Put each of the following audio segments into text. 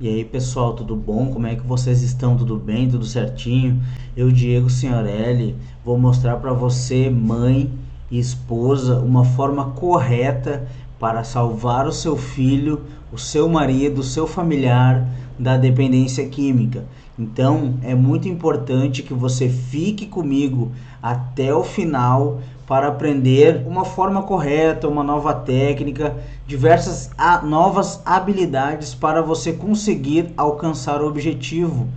E aí pessoal, tudo bom? Como é que vocês estão? Tudo bem? Tudo certinho? Eu, Diego Signorelli, vou mostrar para você, mãe e esposa, uma forma correta para salvar o seu filho, o seu marido, o seu familiar da dependência química. Então, é muito importante que você fique comigo até o final para aprender uma forma correta, uma nova técnica, diversas novas habilidades para você conseguir alcançar o objetivo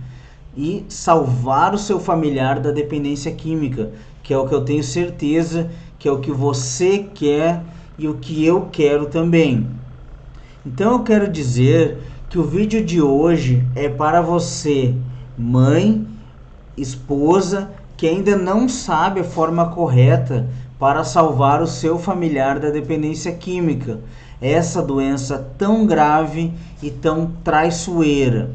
e salvar o seu familiar da dependência química, que é o que eu tenho certeza que é o que você quer e o que eu quero também. Então eu quero dizer que o vídeo de hoje é para você, mãe, esposa, que ainda não sabe a forma correta para salvar o seu familiar da dependência química, essa doença tão grave e tão traiçoeira.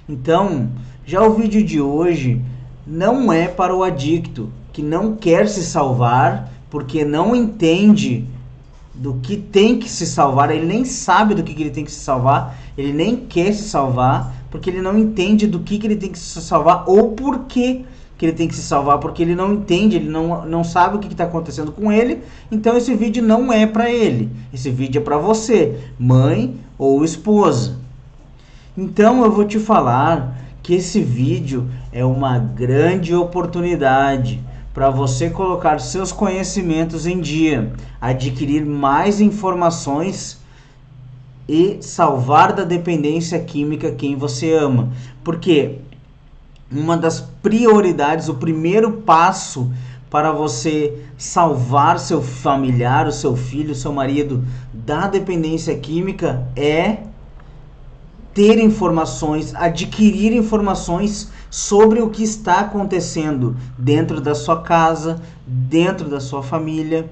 Então, já o vídeo de hoje não é para o adicto que não quer se salvar porque não entende do que tem que se salvar, ele nem sabe do que ele tem que se salvar, ele nem quer se salvar, porque ele não entende do que ele tem que se salvar ou por que ele tem que se salvar, porque ele não entende, ele não sabe o que está acontecendo com ele. Então esse vídeo não é para ele, esse vídeo é para você, mãe ou esposa. Então eu vou te falar que esse vídeo é uma grande oportunidade para você colocar seus conhecimentos em dia, adquirir mais informações e salvar da dependência química quem você ama. Porque uma das prioridades, o primeiro passo para você salvar seu familiar, o seu filho, o seu marido da dependência química é ter informações, adquirir informações sobre o que está acontecendo dentro da sua casa, dentro da sua família,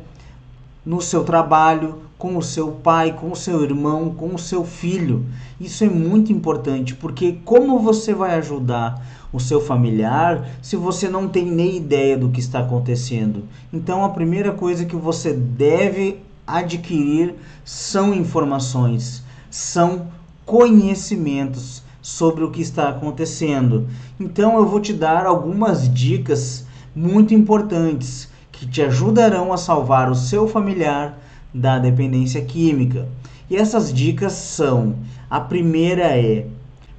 no seu trabalho, com o seu pai, com o seu irmão, com o seu filho. Isso é muito importante, porque como você vai ajudar o seu familiar se você não tem nem ideia do que está acontecendo? Então a primeira coisa que você deve adquirir são informações, são conhecimentos sobre o que está acontecendo. Então eu vou te dar algumas dicas muito importantes que te ajudarão a salvar o seu familiar da dependência química. E essas dicas são: a primeira é: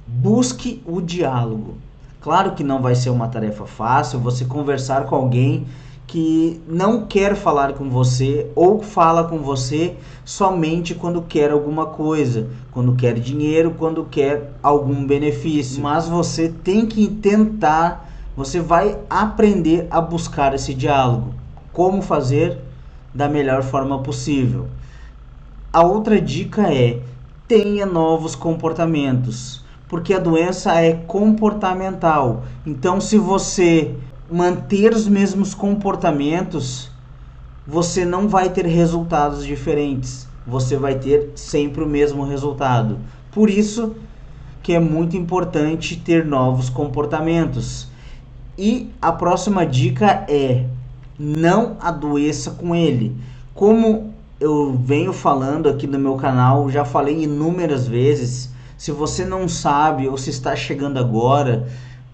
busque o diálogo. Claro que não vai ser uma tarefa fácil você conversar com alguém que não quer falar com você ou fala com você somente quando quer alguma coisa, quando quer dinheiro, quando quer algum benefício. Mas você tem que tentar, você vai aprender a buscar esse diálogo. Como fazer da melhor forma possível. A outra dica é: tenha novos comportamentos, porque a doença é comportamental. Então, se você manter os mesmos comportamentos, você não vai ter resultados diferentes. Você vai ter sempre o mesmo resultado. Por isso que é muito importante ter novos comportamentos. E a próxima dica é: não adoeça com ele. Como eu venho falando aqui no meu canal, já falei inúmeras vezes, se você não sabe ou se está chegando agora,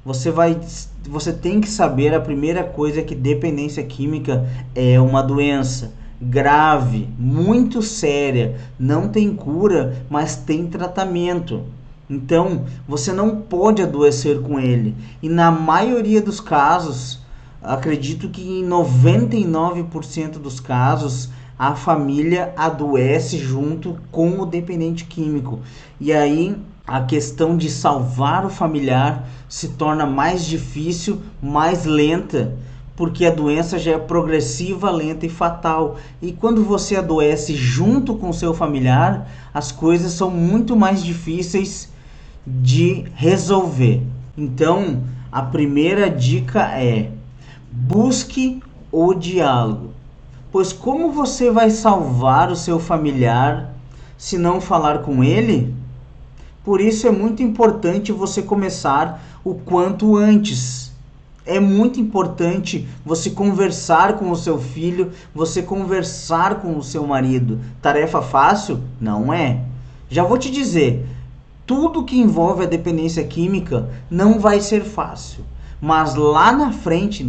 você tem que saber a primeira coisa, que dependência química é uma doença grave, muito séria, não tem cura, mas tem tratamento. Então, você não pode adoecer com ele. E na maioria dos casos, acredito que em 99% dos casos, a família adoece junto com o dependente químico. E aí a questão de salvar o familiar se torna mais difícil, mais lenta, porque a doença já é progressiva, lenta e fatal. E quando você adoece junto com seu familiar, as coisas são muito mais difíceis de resolver. Então, a primeira dica é: busque o diálogo. Pois como você vai salvar o seu familiar se não falar com ele? Por isso é muito importante você começar o quanto antes. É muito importante você conversar com o seu filho, você conversar com o seu marido. Tarefa fácil? Não é. Já vou te dizer, Tudo que envolve a dependência química não vai ser fácil, mas lá na frente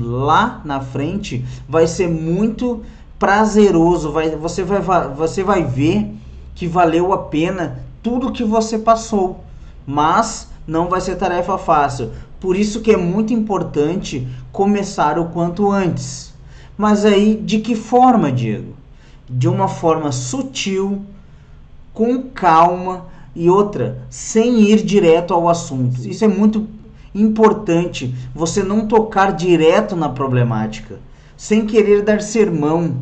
vai ser muito prazeroso, você vai ver que valeu a pena tudo que você passou, mas não vai ser tarefa fácil. Por isso que é muito importante começar o quanto antes. Mas aí, de que forma, Diego? De uma forma sutil, com calma e outra, sem ir direto ao assunto. Isso é muito importante, você não tocar direto na problemática, sem querer dar sermão.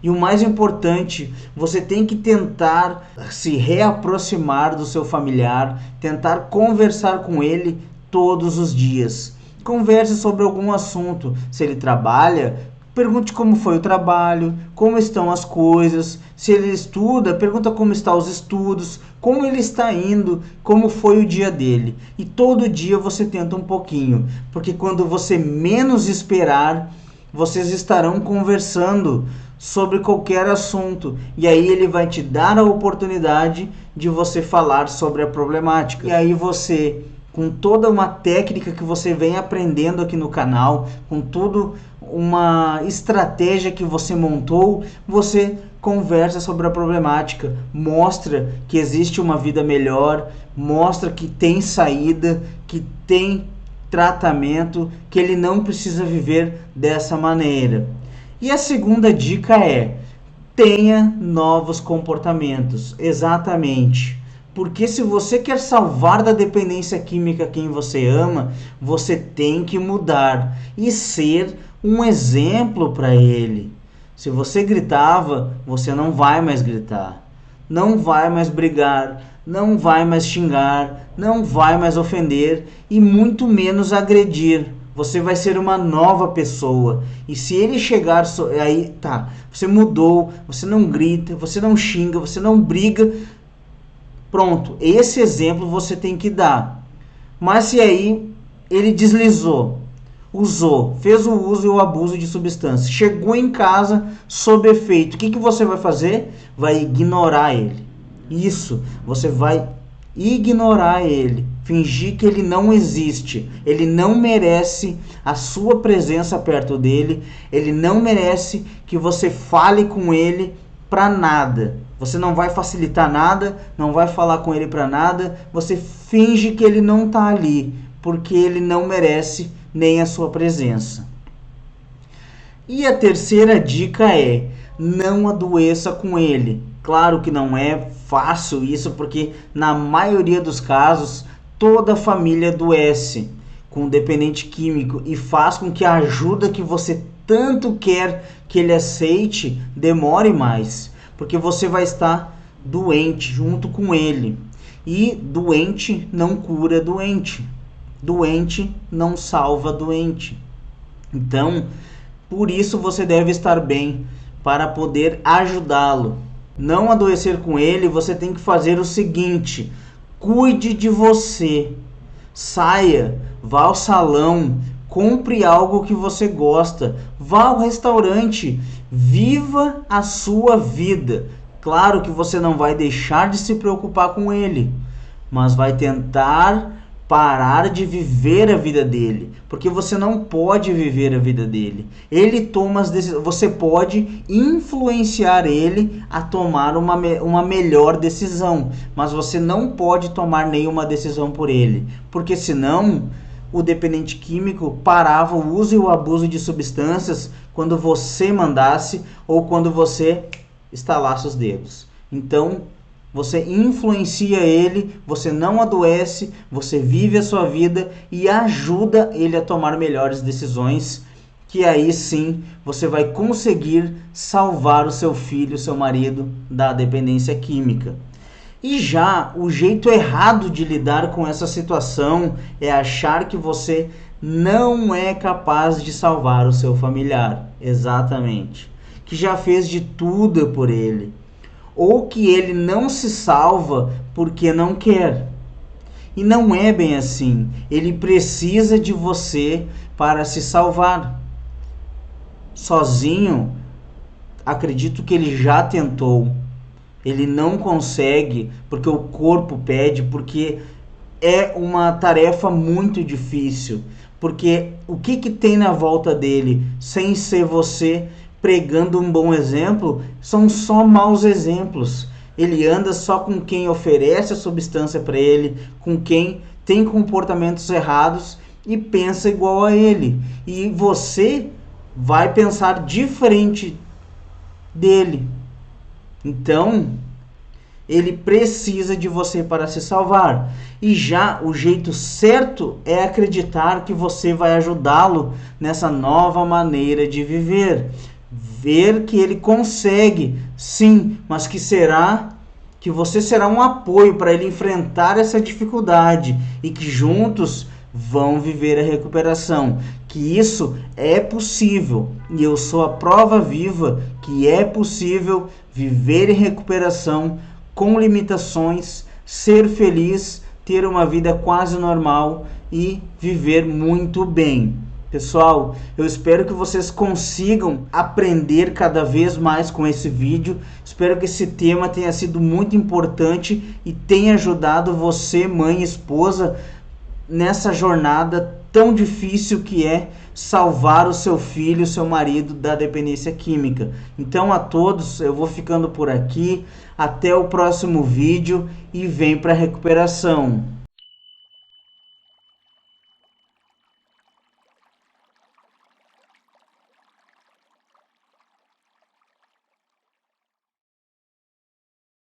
E o mais importante, você tem que tentar se reaproximar do seu familiar, tentar conversar com ele todos os dias. Converse sobre algum assunto. Se ele trabalha, pergunte como foi o trabalho, como estão as coisas. Se ele estuda, pergunta como estão os estudos, como ele está indo, como foi o dia dele. E todo dia você tenta um pouquinho, porque quando você menos esperar, vocês estarão conversando sobre qualquer assunto. E aí ele vai te dar a oportunidade de você falar sobre a problemática. E aí você, com toda uma técnica que você vem aprendendo aqui no canal, com tudo uma estratégia que você montou, você conversa sobre a problemática, mostra que existe uma vida melhor, mostra que tem saída, que tem tratamento, que ele não precisa viver dessa maneira. E a segunda dica é: tenha novos comportamentos. Exatamente. Porque se você quer salvar da dependência química quem você ama, você tem que mudar e ser um exemplo para ele. Se você gritava, você não vai mais gritar, não vai mais brigar, não vai mais xingar, não vai mais ofender e muito menos agredir. Você vai ser uma nova pessoa. E se ele chegar, aí tá, você mudou, você não grita, você não xinga, você não briga. Pronto, esse exemplo você tem que dar. Mas se aí ele deslizou, usou, fez o uso e o abuso de substância, chegou em casa sob efeito, o que você vai fazer? Vai ignorar ele. Isso, você vai ignorar ele, fingir que ele não existe, ele não merece a sua presença perto dele, ele não merece que você fale com ele para nada. Você não vai facilitar nada, não vai falar com ele para nada, você finge que ele não está ali, porque ele não merece nem a sua presença. E a terceira dica é: não adoeça com ele. Claro que não é fácil isso, porque na maioria dos casos toda a família adoece com dependente químico e faz com que a ajuda que você tanto quer que ele aceite demore mais, porque você vai estar doente junto com ele. E doente não cura doente. Doente não salva doente. Então, por isso você deve estar bem, para poder ajudá-lo. Não adoecer com ele, você tem que fazer o seguinte: cuide de você. Saia, vá ao salão, compre algo que você gosta, vá ao restaurante, viva a sua vida. Claro que você não vai deixar de se preocupar com ele, mas vai tentar parar de viver a vida dele, porque você não pode viver a vida dele. Ele toma as decisões, você pode influenciar ele a tomar uma melhor decisão, mas você não pode tomar nenhuma decisão por ele, porque senão o dependente químico parava o uso e o abuso de substâncias quando você mandasse ou quando você estalasse os dedos. Então, você influencia ele, você não adoece, você vive a sua vida e ajuda ele a tomar melhores decisões, que aí sim você vai conseguir salvar o seu filho, o seu marido da dependência química. E já o jeito errado de lidar com essa situação é achar que você não é capaz de salvar o seu familiar. Exatamente. Que já fez de tudo por ele. Ou que ele não se salva porque não quer. E não é bem assim. Ele precisa de você para se salvar. Sozinho, acredito que ele já tentou. Ele não consegue porque o corpo pede, porque é uma tarefa muito difícil, porque o que tem na volta dele, sem ser você pregando um bom exemplo, são só maus exemplos. Ele anda só com quem oferece a substância para ele, com quem tem comportamentos errados e pensa igual a ele. E você vai pensar diferente dele. Então, ele precisa de você para se salvar. E já o jeito certo é acreditar que você vai ajudá-lo nessa nova maneira de viver. Ver que ele consegue, sim, mas que você será um apoio para ele enfrentar essa dificuldade e que juntos vão viver a recuperação. Que isso é possível e eu sou a prova viva que é possível viver em recuperação com limitações, ser feliz, ter uma vida quase normal e viver muito bem. Pessoal, eu espero que vocês consigam aprender cada vez mais com esse vídeo. Espero que esse tema tenha sido muito importante e tenha ajudado você, mãe e esposa, nessa jornada tão difícil que é salvar o seu filho, o seu marido da dependência química. Então a todos, eu vou ficando por aqui. Até o próximo vídeo e vem para a recuperação.